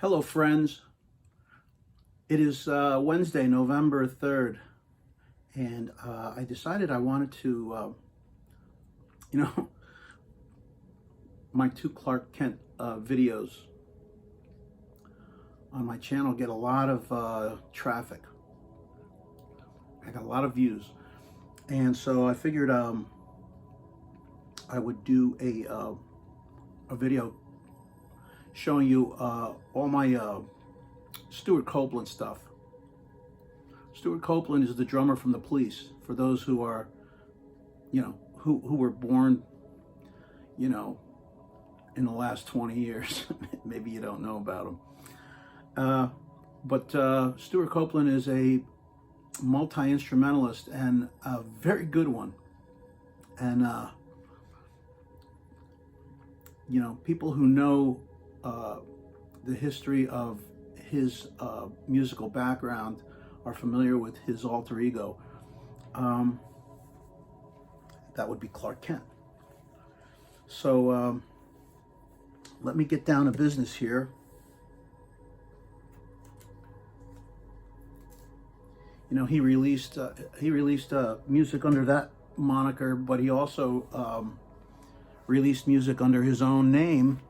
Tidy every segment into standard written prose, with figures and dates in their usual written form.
Hello, friends. It is Wednesday, November 3rd, and I decided I wanted to, you know, my two Clark Kent videos on my channel get a lot of traffic. I got a lot of views, and so I figured I would do a video showing you all my Stewart Copeland stuff. Stewart Copeland is the drummer from the Police. For those who are, who were born, in the last 20 years, maybe you don't know about him. But Stewart Copeland is a multi-instrumentalist and a very good one. And people who know the history of his musical background are familiar with his alter ego. That would be Clark Kent. So let me get down to business here. He released music under that moniker, but he also released music under his own name.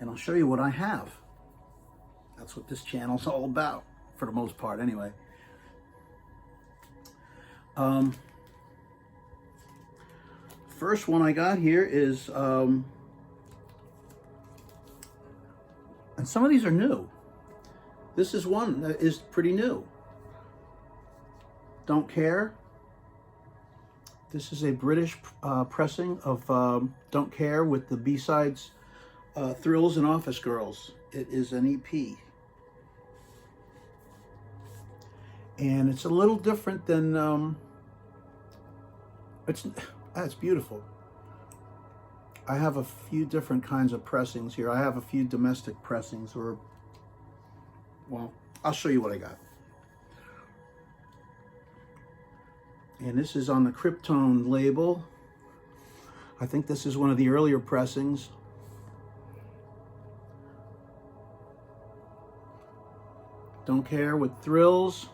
And I'll show you what I have. That's what this channel's all about, for the most part, anyway. First one I got here is, and some of these are new. This is one that is pretty new. Don't Care. This is a British pressing of Don't Care with the B-sides, Thrills and Office Girls. It is an EP. And it's a little different than, it's beautiful. I have a few different kinds of pressings here. I have a few domestic pressings, well, I'll show you what I got. And this is on the Krypton label. I think this is one of the earlier pressings. Don't Care with Thrills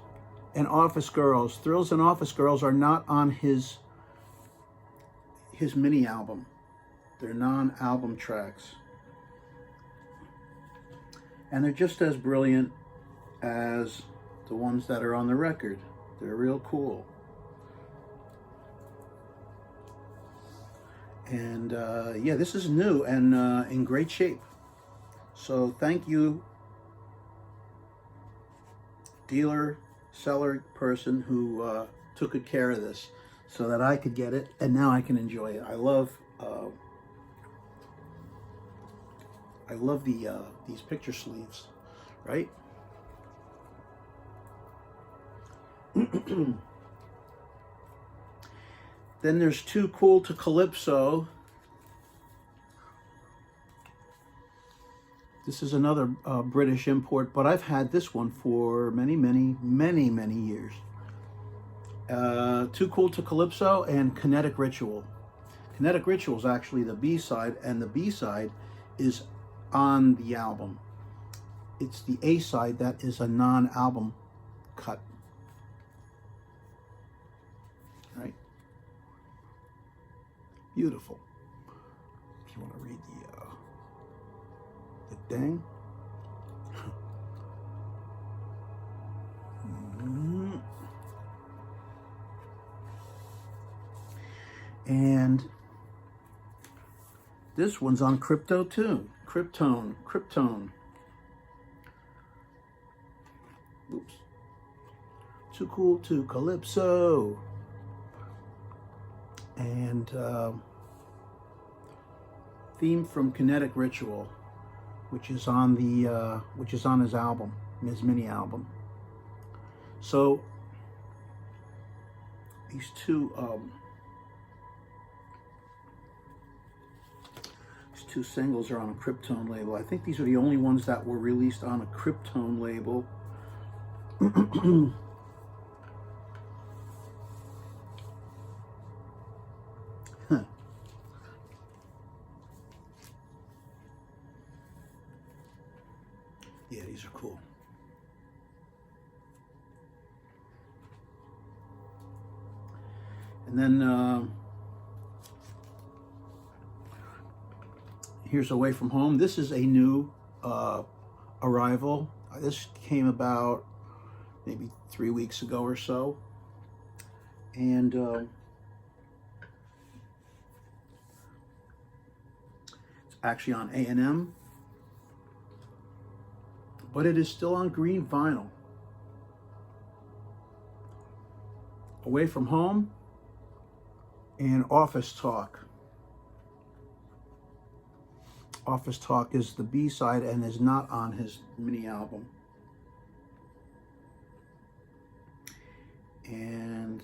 and Office Girls. Thrills and Office Girls are not on his mini album. They're non-album tracks. And they're just as brilliant as the ones that are on the record. They're real cool. And yeah, this is new and in great shape. So thank you, dealer, seller person who took good care of this so that I could get it and now I can enjoy it. I love these picture sleeves, right? Then there's Too Cool to Calypso. This is another British import, but I've had this one for many, many, many, many years. Too Cool to Calypso and Kinetic Ritual. Kinetic Ritual is actually the B-side, and the B-side is on the album. It's the A-side that is a non-album cut. Right? Beautiful. If you want to read the thing. And this one's on Crypto too. Krypton. Oops. Too Cool to Calypso. And theme from Kinetic Ritual, which is on his album, his mini album. So these two singles are on a Krypton label. I think these are the only ones that were released on a Krypton label. Yeah, these are cool. And then here's Away From Home. This is a new arrival. This came about maybe 3 weeks ago or so. And it's actually on A&M, but it is still on green vinyl. Away From Home and Office Talk. Office Talk is the B-side and is not on his mini album. And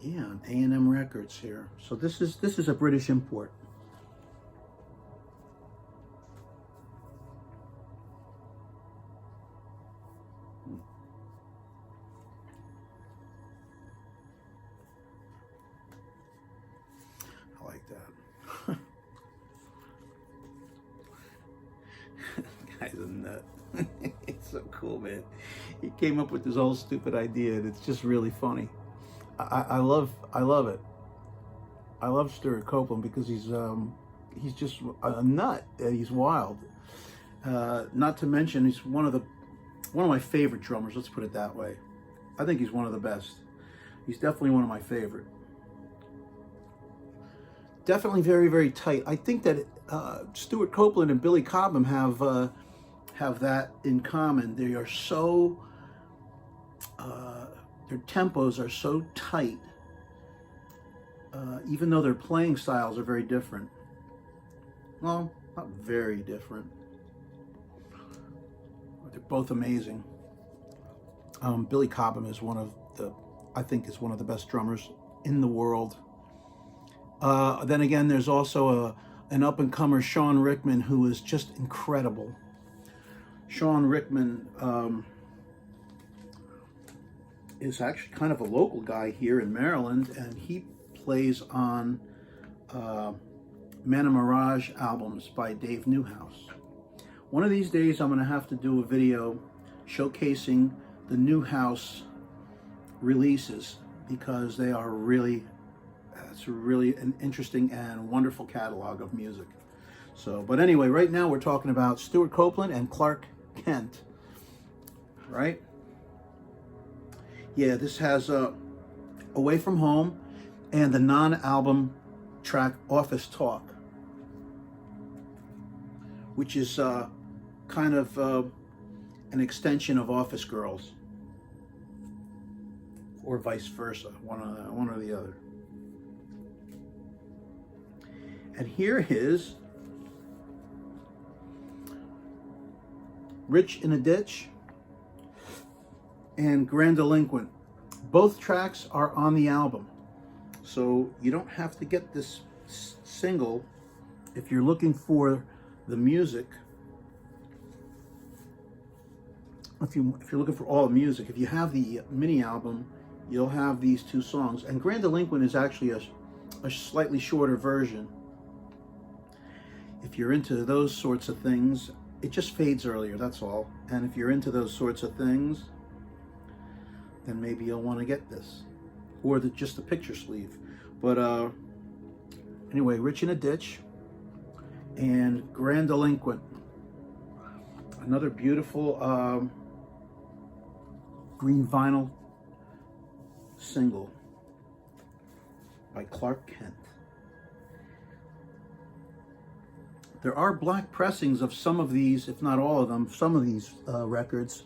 yeah, on A&M Records here. So this is a British import. I like that. Guy's a nut. It's so cool, man. He came up with this whole stupid idea, and it's just really funny. I love it. I love Stewart Copeland because he's just a nut. He's wild. Not to mention, he's one of my favorite drummers. Let's put it that way. I think he's one of the best. He's definitely one of my favorite. Definitely very, very tight. I think that Stewart Copeland and Billy Cobham have that in common. They are so, their tempos are so tight, even though their playing styles are very different. Well, not very different. They're both amazing. Billy Cobham is I think is one of the best drummers in the world. Then again, there's also an up-and-comer, Sean Rickman, who is just incredible. Sean Rickman is actually kind of a local guy here in Maryland, and he plays on Mana Mirage albums by Dave Newhouse. One of these days, I'm going to have to do a video showcasing the Newhouse releases, because they are really, it's really an interesting and wonderful catalog of music. So, but anyway, right now we're talking about Stewart Copeland and Clark Kent, right? Yeah, this has Away From Home and the non-album track Office Talk, which is kind of an extension of Office Girls, or vice versa, one or the other. And here is Rich in a Ditch and Grandiloquent. Both tracks are on the album, so you don't have to get this single if you're looking for the music. If you're looking for all the music, if you have the mini album, you'll have these two songs. And Grandiloquent is actually a slightly shorter version. If you're into those sorts of things, it just fades earlier, that's all. And if you're into those sorts of things, then maybe you'll want to get this, or just the picture sleeve. But anyway, Rich in a Ditch and Grandiloquent, another beautiful green vinyl single by Clark Kent. There are black pressings of some of these, if not all of them, some of these records,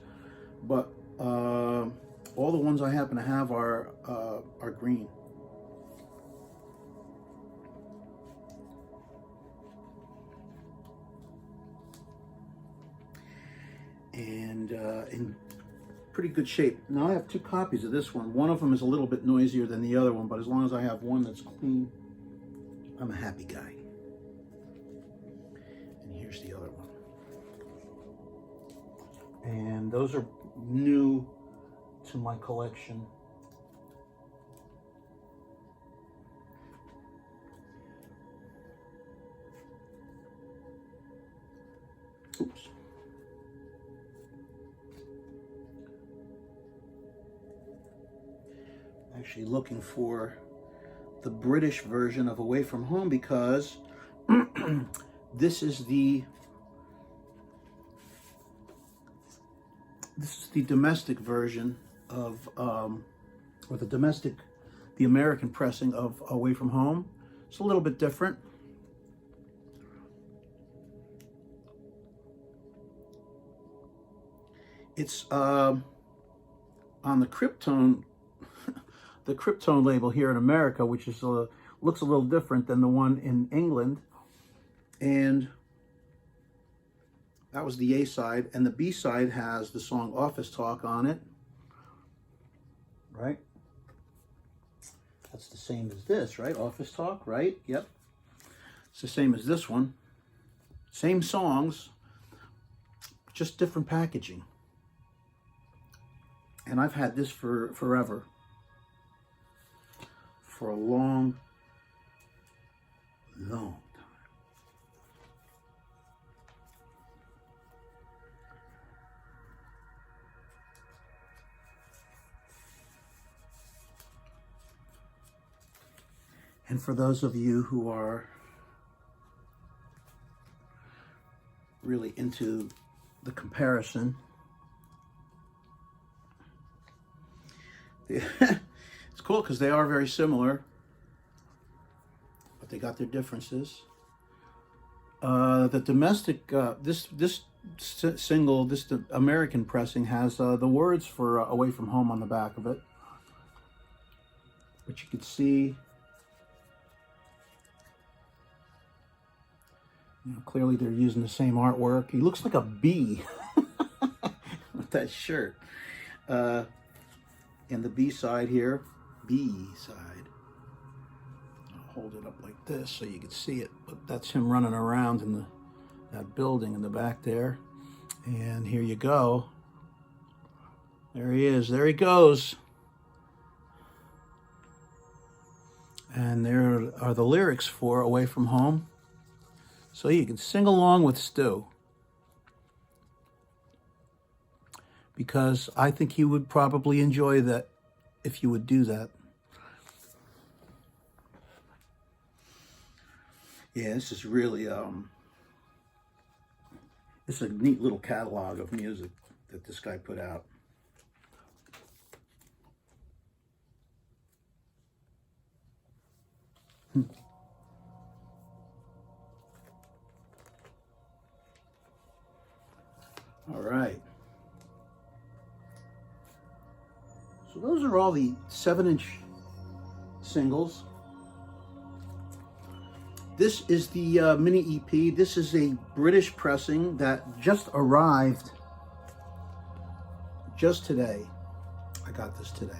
but all the ones I happen to have are green. And in pretty good shape. Now I have two copies of this one. One of them is a little bit noisier than the other one, but as long as I have one that's clean, I'm a happy guy. And here's the other one. And those are new to my collection. Oops. Actually looking for the British version of Away From Home because this is the domestic version of or the American pressing of Away From Home. It's a little bit different. It's on the Krypton label here in America, which is looks a little different than the one in England. And that was the A side, and the B side has the song Office Talk on it. Right? That's the same as this, right? Office Talk, right? Yep. It's the same as this one. Same songs, just different packaging. And I've had this for forever. For a long, long time. And for those of you who are really into the comparison, it's cool because they are very similar, but they got their differences. The domestic, this single, the American pressing has the words for Away From Home on the back of it, but you can see, clearly they're using the same artwork. He looks like a bee with that shirt. And the B side here, B side. I'll hold it up like this so you can see it. But that's him running around in that building in the back there. And here you go. There he is. There he goes. And there are the lyrics for Away From Home. So you can sing along with Stu. Because I think he would probably enjoy that if you would do that. Yeah, this is really, it's a neat little catalog of music that this guy put out. All right. So those are all the 7-inch singles. This is the mini EP. This is a British pressing that just arrived just today. I got this today.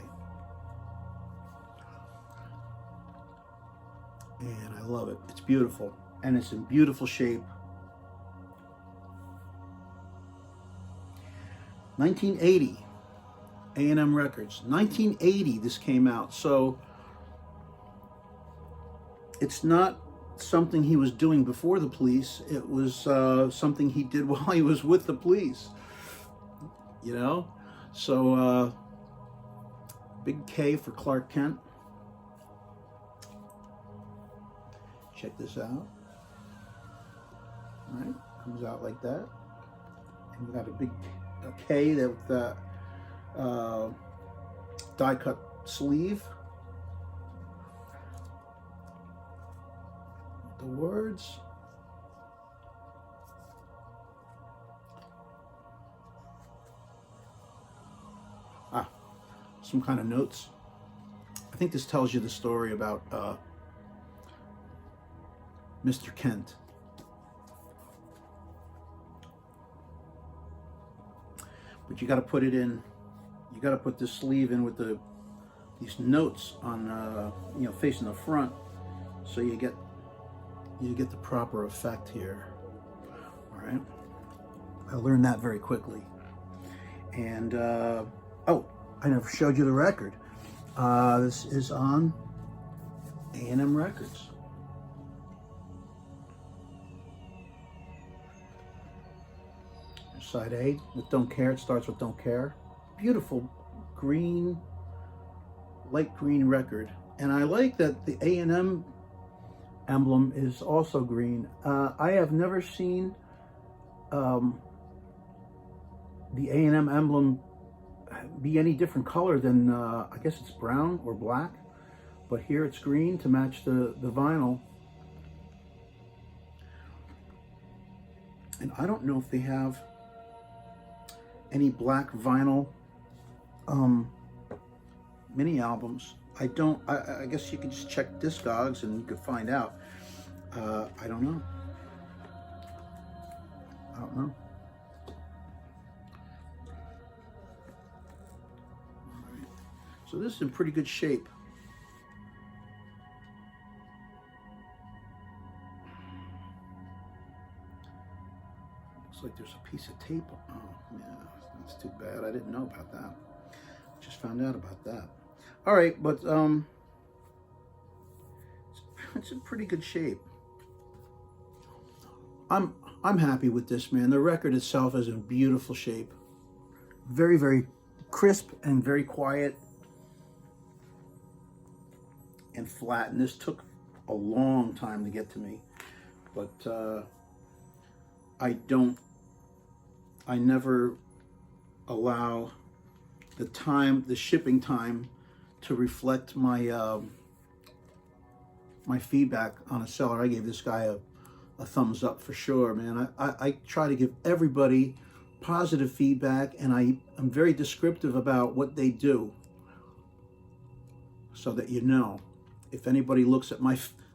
And I love it. It's beautiful. And it's in beautiful shape. 1980. A&M Records. 1980 this came out. So it's not something he was doing before the police. It was something he did while he was with the police. You know? So big K for Clark Kent. Check this out. All right? Comes out like that. And we got a big K that die cut sleeve. The words. Some kind of notes. I think this tells you the story about Mr. Kent. But you got to put it in. You got to put this sleeve in with these notes on, facing the front, so you get the proper effect here. All right, I learned that very quickly. And oh, I never showed you the record. This is on A&M Records. Side A with Don't Care. It starts with Don't Care. Beautiful green, light green record. And I like that the A&M emblem is also green. I have never seen the A&M emblem be any different color than, I guess it's brown or black. But here it's green to match the vinyl. And I don't know if they have any black vinyl mini albums. I guess you could just check Discogs and you could find out. I don't know. All right. So this is in pretty good shape. Looks like there's a piece of tape. Oh, yeah, that's too bad. I didn't know about that. Just found out about that. All right, but it's in pretty good shape. I'm happy with this, man. The record itself is in beautiful shape. Very, very crisp and very quiet and flat. And this took a long time to get to me, but I never allow the shipping time to reflect my my feedback on a seller. I gave this guy a thumbs up for sure, man. I try to give everybody positive feedback, and I'm very descriptive about what they do, so that you know if anybody looks at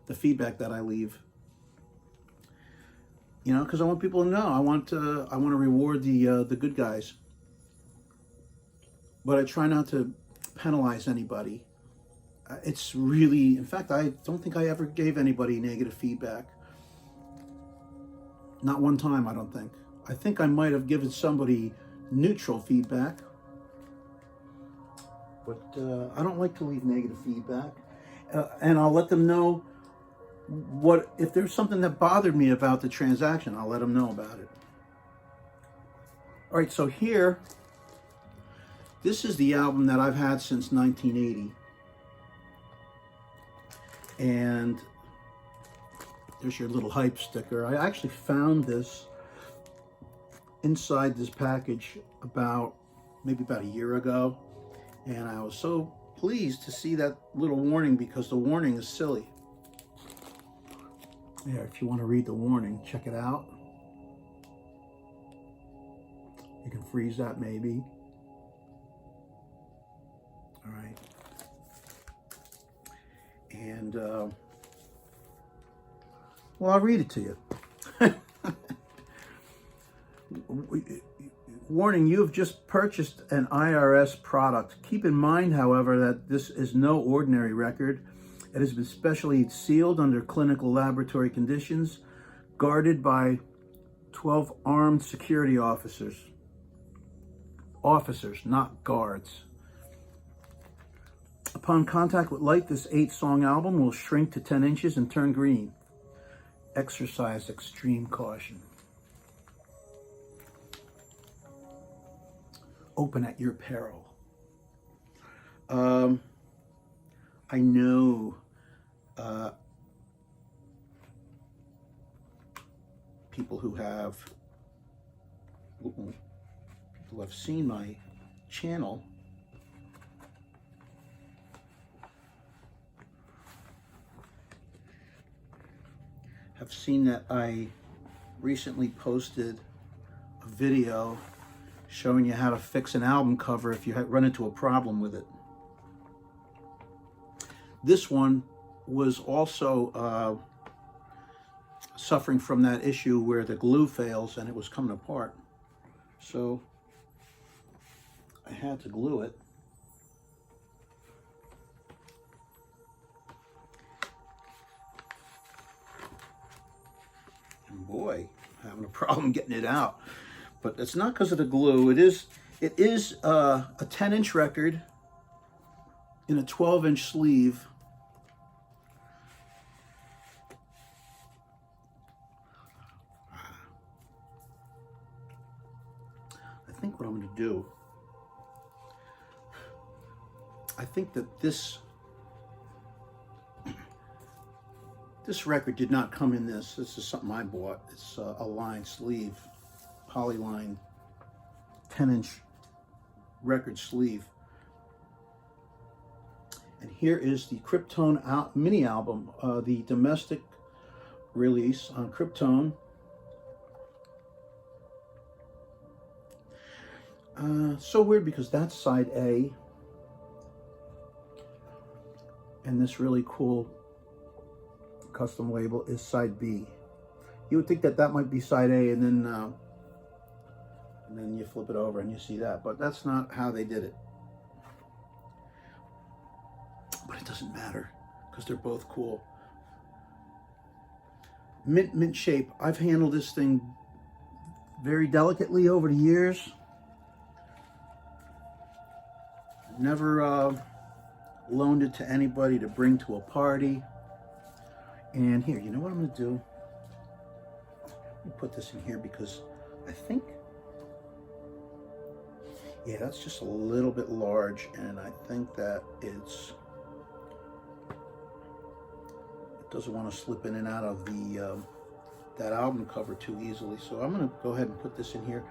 the feedback that I leave. You know, because I want people to know. I want to reward the good guys, but I try not to penalize anybody. It's really, in fact, I don't think I ever gave anybody negative feedback. Not one time, I don't think. I think I might have given somebody neutral feedback, but I don't like to leave negative feedback, and I'll let them know. If there's something that bothered me about the transaction, I'll let them know about it. All right, so here, this is the album that I've had since 1980. And there's your little hype sticker. I actually found this inside this package maybe about a year ago. And I was so pleased to see that little warning, because the warning is silly. Yeah, if you want to read the warning, check it out. You can freeze that maybe. All right. And, well, I'll read it to you. Warning, you have just purchased an IRS product. Keep in mind, however, that this is no ordinary record. It has been specially sealed under clinical laboratory conditions, guarded by 12 armed security officers. Officers, not guards. Upon contact with light, this 8-song album will shrink to 10 inches and turn green. Exercise extreme caution. Open at your peril. I know people who have seen my channel have seen that I recently posted a video showing you how to fix an album cover if you run into a problem with it. This one was also suffering from that issue where the glue fails and it was coming apart. So I had to glue it. And boy, having a problem getting it out. But it's not because of the glue. It is a 10-inch record in a 12-inch sleeve. think what I'm going to do, I think that this record did not come in this. This is something I bought. It's a line sleeve, polyline, 10-inch record sleeve. And here is the Krypton mini album, the domestic release on Krypton. So weird because that's side A. And this really cool custom label is side B. You would think that that might be side A, and then you flip it over and you see that, but that's not how they did it. But it doesn't matter because they're both cool. Mint shape. I've handled this thing very delicately over the years. Never loaned it to anybody to bring to a party. And here, you know what I'm going to do? Let me put this in here because I think, yeah, that's just a little bit large, and I think that it doesn't want to slip in and out of the that album cover too easily. So I'm going to go ahead and put this in here.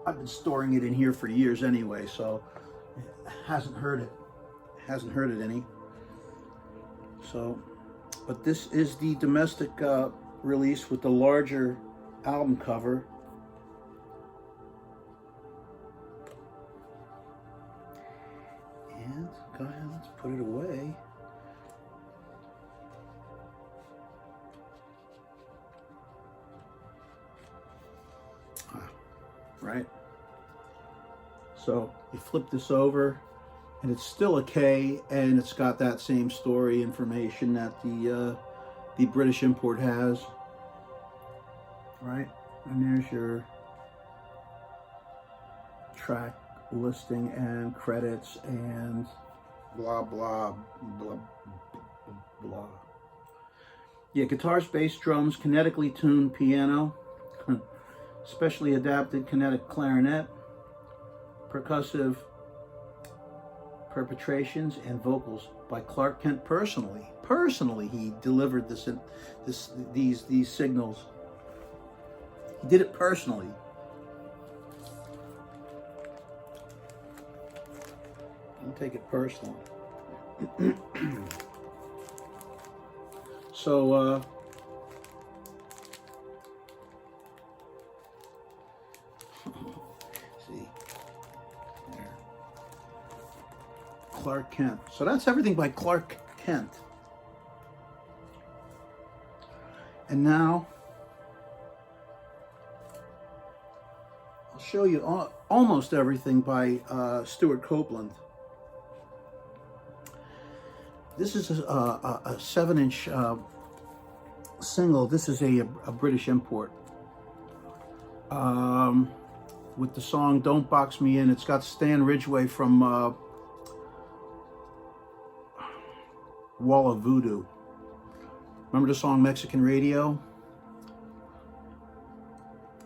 I've been storing it in here for years anyway, so it hasn't hurt it. Hasn't hurt it any. So, but this is the domestic release with the larger album cover. And go ahead, let's put it away. Right? So you flip this over, and it's still a K, and it's got that same story information that the British import has, right? And there's your track listing and credits and blah blah blah blah. Yeah, guitars, bass, drums, kinetically tuned piano, specially adapted kinetic clarinet, percussive perpetrations, and vocals by Clark Kent personally. Personally, he delivered these signals. He did it personally. Don't take it personally. So, see, there. Clark Kent. So that's everything by Clark Kent. And now I'll show you almost everything by Stewart Copeland. This is a 7-inch single. This is a British import with the song "Don't Box Me In." It's got Stan Ridgway from Wall of Voodoo. Remember the song Mexican Radio?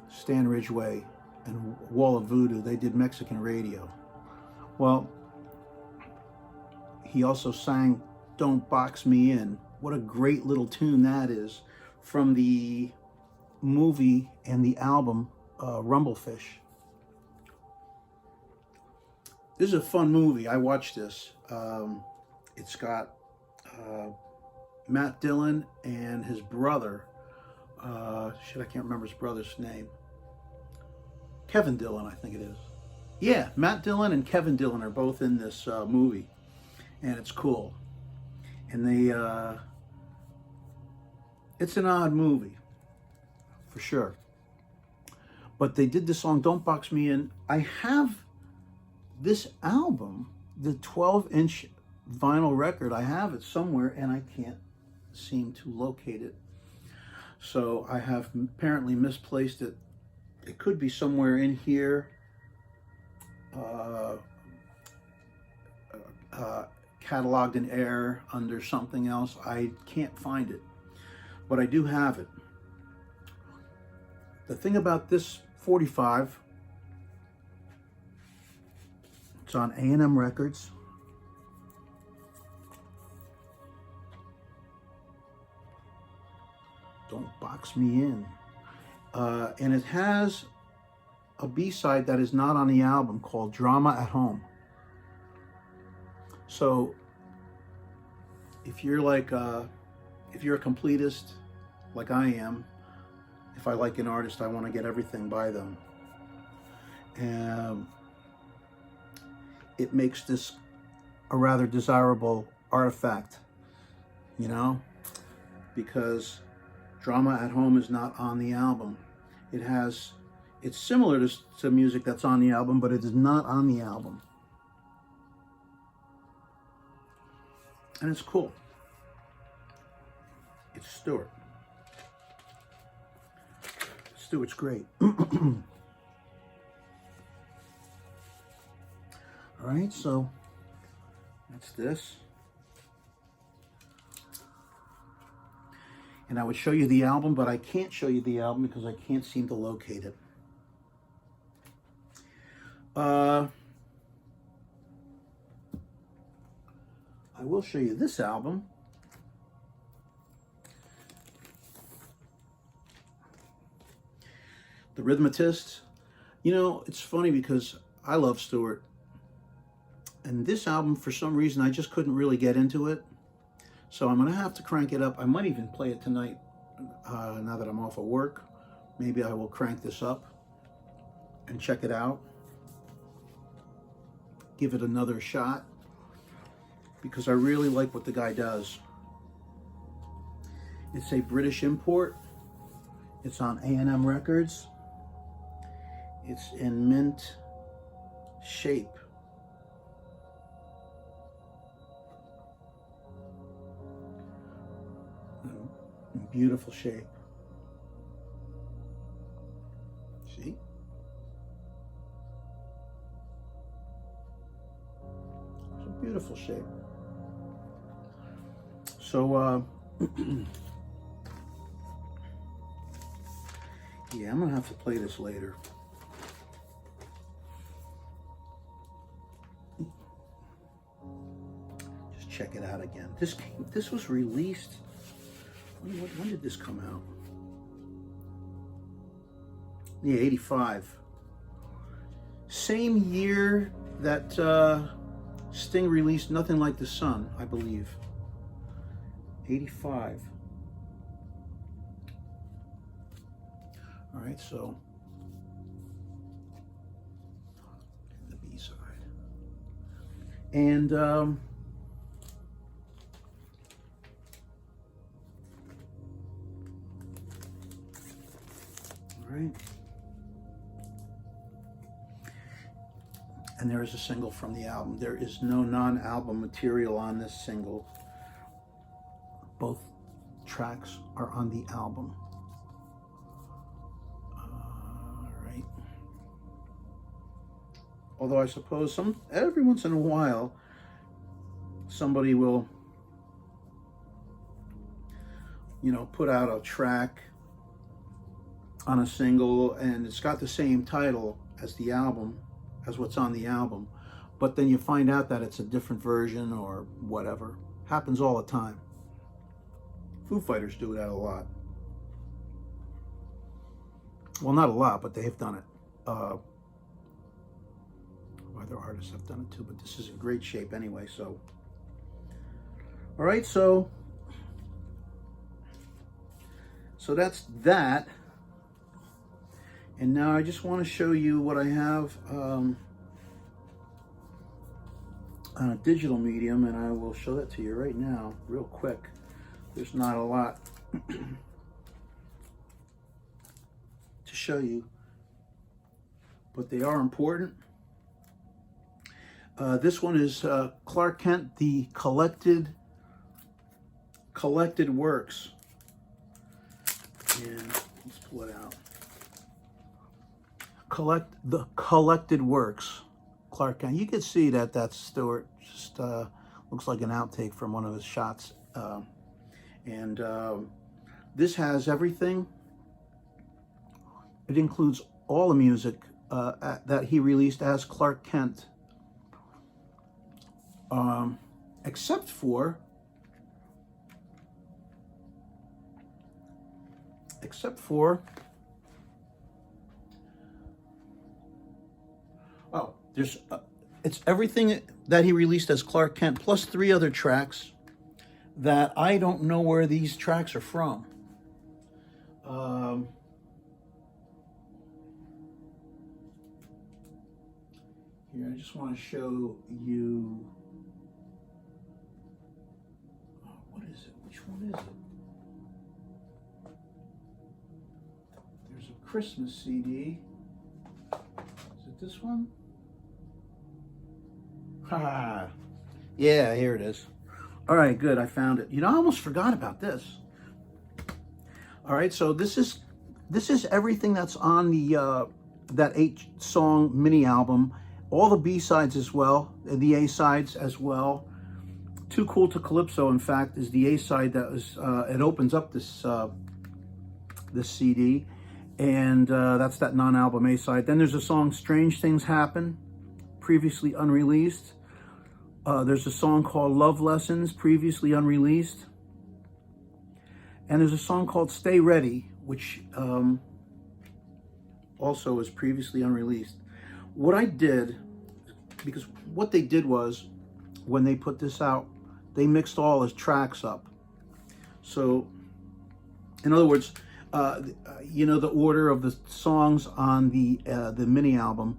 Stan Ridgway and Wall of Voodoo, they did Mexican Radio. Well, he also sang "Don't Box Me In." What a great little tune that is, from the movie and the album Rumblefish. This is a fun movie. I watched this. It's got Matt Dillon and his brother. I can't remember his brother's name. Kevin Dillon, I think it is. Yeah, Matt Dillon and Kevin Dillon are both in this movie, and it's cool. And it's an odd movie, for sure. But they did the song "Don't Box Me In." I have this album, the 12-inch vinyl record. I have it somewhere, and I can't seem to locate it. So I have apparently misplaced it. It could be somewhere in here. Cataloged in error under something else. I can't find it, but I do have it. The thing about this 45. It's on A&M Records. Don't box me in. And it has a B-side that is not on the album called Drama at Home. So if you're like, if you're a completist like I am, if I like an artist, I want to get everything by them. And it makes this a rather desirable artifact, you know, because Drama at Home is not on the album. It's similar to music that's on the album, but it is not on the album. And it's cool. It's Stewart. Stewart's great. All right, so that's this. And I would show you the album, but I can't show you the album because I can't seem to locate it. I will show you this album. The Rhythmatist. You know, it's funny because I love Stewart. And this album, for some reason, I just couldn't really get into it. So I'm going to have to crank it up. I might even play it tonight, now that I'm off of work. Maybe I will crank this up and check it out. Give it another shot, because I really like what the guy does. It's a British import. It's on A&M Records. It's in mint shape. Beautiful shape. See? It's a beautiful shape. So, yeah, I'm gonna have to play this later. Just check it out again. This was released. When did this come out? Yeah, 85. Same year that Sting released Nothing Like the Sun, I believe. 85. All right, so the B-side. And right. And there is a single from the album. There is no non-album material on this single. Both tracks are on the album. Right. Although I suppose every once in a while somebody will, you know, put out a track on a single and it's got the same title as the album, as what's on the album, but then you find out that it's a different version or whatever. Happens all the time. Foo Fighters do that a lot. Well, not a lot, but they have done it. Other artists have done it too, but this is in great shape anyway, so. All right, so that's that. And now I just want to show you what I have on a digital medium, and I will show that to you right now, real quick. There's not a lot to show you, but they are important. This one is Clark Kent, the collected works. And let's pull it out. The collected works, Clark Kent. You can see that that's Stewart. Just looks like an outtake from one of his shots. This has everything. It includes all the music that he released as Clark Kent, except for oh, there's it's everything that he released as Clark Kent plus 3 other tracks that I don't know where these tracks are from. Here, I just want to show you. Oh, what is it? Which one is it? There's a Christmas CD. Is it this one? Ha! Yeah, here it is. All right, good. I found it. You know, I almost forgot about this. All right, so this is everything that's on the that 8-song mini album. All the B-sides as well, and the A-sides as well. Too Cool to Calypso, in fact, is the A-side that was. It opens up this this CD, and that's that non-album A-side. Then there's a song "Strange Things Happen," previously unreleased. There's a song called "Love Lessons," previously unreleased. And there's a song called "Stay Ready," which also is previously unreleased. What I did, because what they did was, when they put this out, they mixed all his tracks up. So, in other words, you know, the order of the songs on the mini album,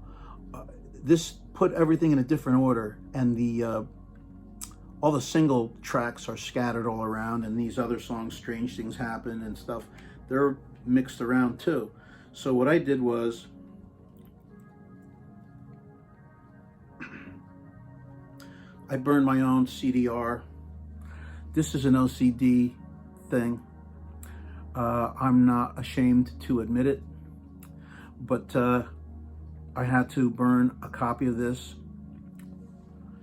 this put everything in a different order, and the all the single tracks are scattered all around, and these other songs, "Strange Things Happen" and stuff, they're mixed around too. So what I did was, I burned my own CDR. This is an OCD thing. I'm not ashamed to admit it, but I had to burn a copy of this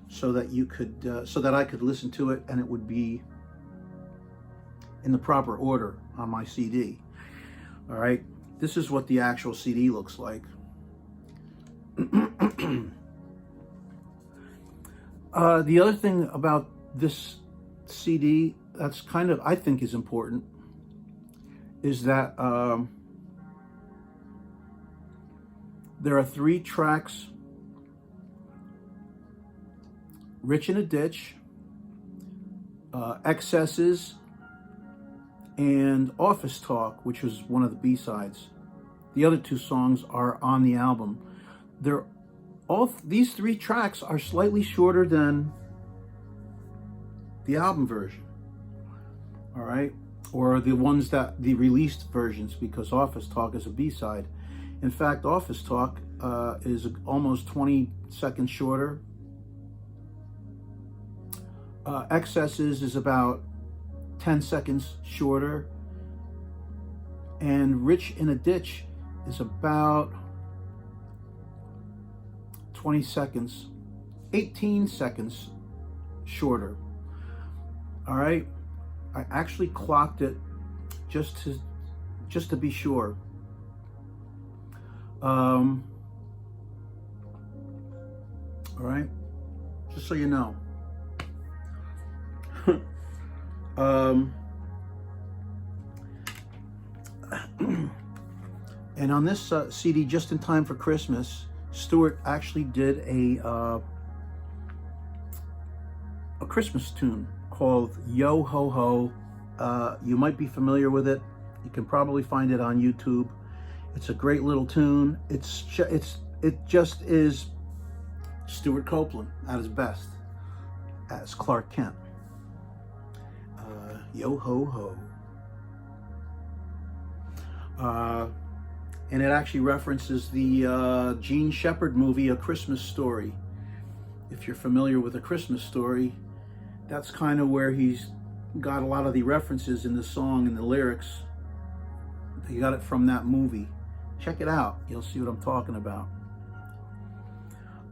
so that you could, so that I could listen to it, and it would be in the proper order on my CD. All right, this is what the actual CD looks like. The other thing about this CD that's kind of, I think, is important is that there are 3 tracks: "Rich in a Ditch," "Excesses," and "Office Talk," which was one of the B-sides. The other 2 songs are on the album. These 3 tracks are slightly shorter than the album version. All right, or the ones that the released versions, because "Office Talk" is a B-side. In fact, "Office Talk" is almost 20 seconds shorter. "Excesses" is about 10 seconds shorter, and "Rich in a Ditch" is about 20 seconds, 18 seconds shorter. All right, I actually clocked it just to be sure. All right, just so you know. And on this CD, just in time for Christmas, Stewart actually did a Christmas tune called "Yo Ho Ho." You might be familiar with it. You can probably find it on YouTube. It's a great little tune. It just is Stewart Copeland at his best as Clark Kent. Yo Ho Ho. And it actually references the Gene Shepard movie, A Christmas Story. If you're familiar with A Christmas Story, that's kind of where he's got a lot of the references in the song and the lyrics. He got it from that movie. Check it out. You'll see what I'm talking about.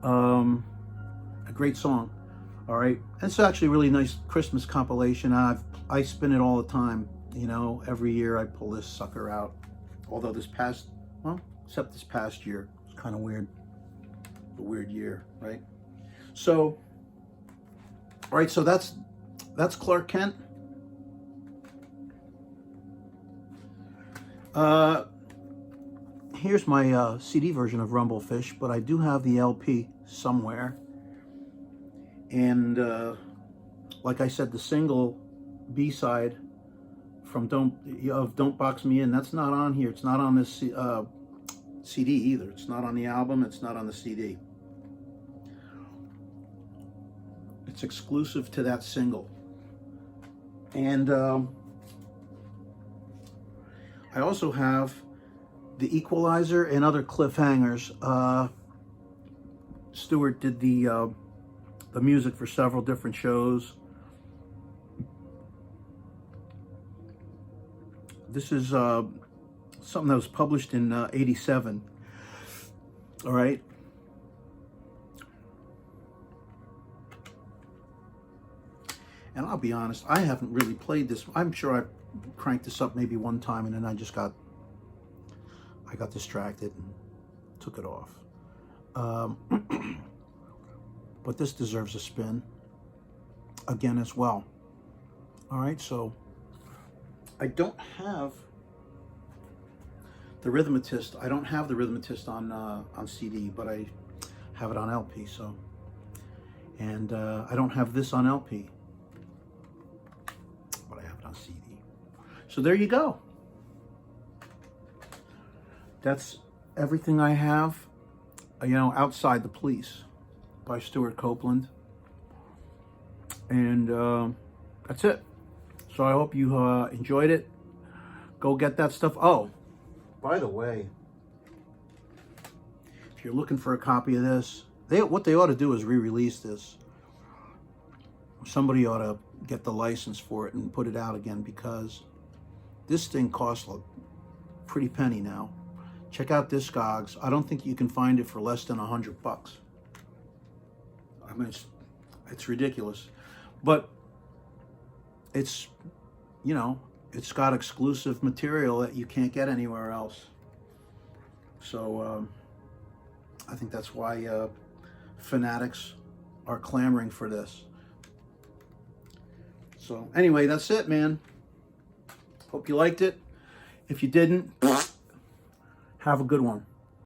A great song. All right. It's actually a really nice Christmas compilation. I spin it all the time. You know, every year I pull this sucker out. Although this past, well, except this past year. It's kind of weird. A weird year, right? So, all right, so that's Clark Kent. Here's my CD version of Rumblefish, but I do have the LP somewhere. And like I said, the single B-side from Don't Box Me In, that's not on here. It's not on this CD either. It's not on the album. It's not on the CD. It's exclusive to that single. And I also have The Equalizer and Other Cliffhangers. Stewart did the music for several different shows. This is something that was published in '87. All right. And I'll be honest, I haven't really played this. I'm sure I cranked this up maybe one time, and then I got distracted and took it off. But this deserves a spin again as well. All right, so I don't have the Rhythmatist. I don't have the Rhythmatist on CD, but I have it on LP. So, and I don't have this on LP, but I have it on CD. So there you go. That's everything I have, you know, Outside the Police by Stewart Copeland. And that's it. So I hope you enjoyed it. Go get that stuff. Oh, by the way, if you're looking for a copy of this, what they ought to do is re-release this. Somebody ought to get the license for it and put it out again, because this thing costs a pretty penny now. Check out Discogs. I don't think you can find it for less than $100. I mean, it's ridiculous, but it's, you know, it's got exclusive material that you can't get anywhere else. So I think that's why fanatics are clamoring for this. So anyway, that's it, man. Hope you liked it. If you didn't, have a good one.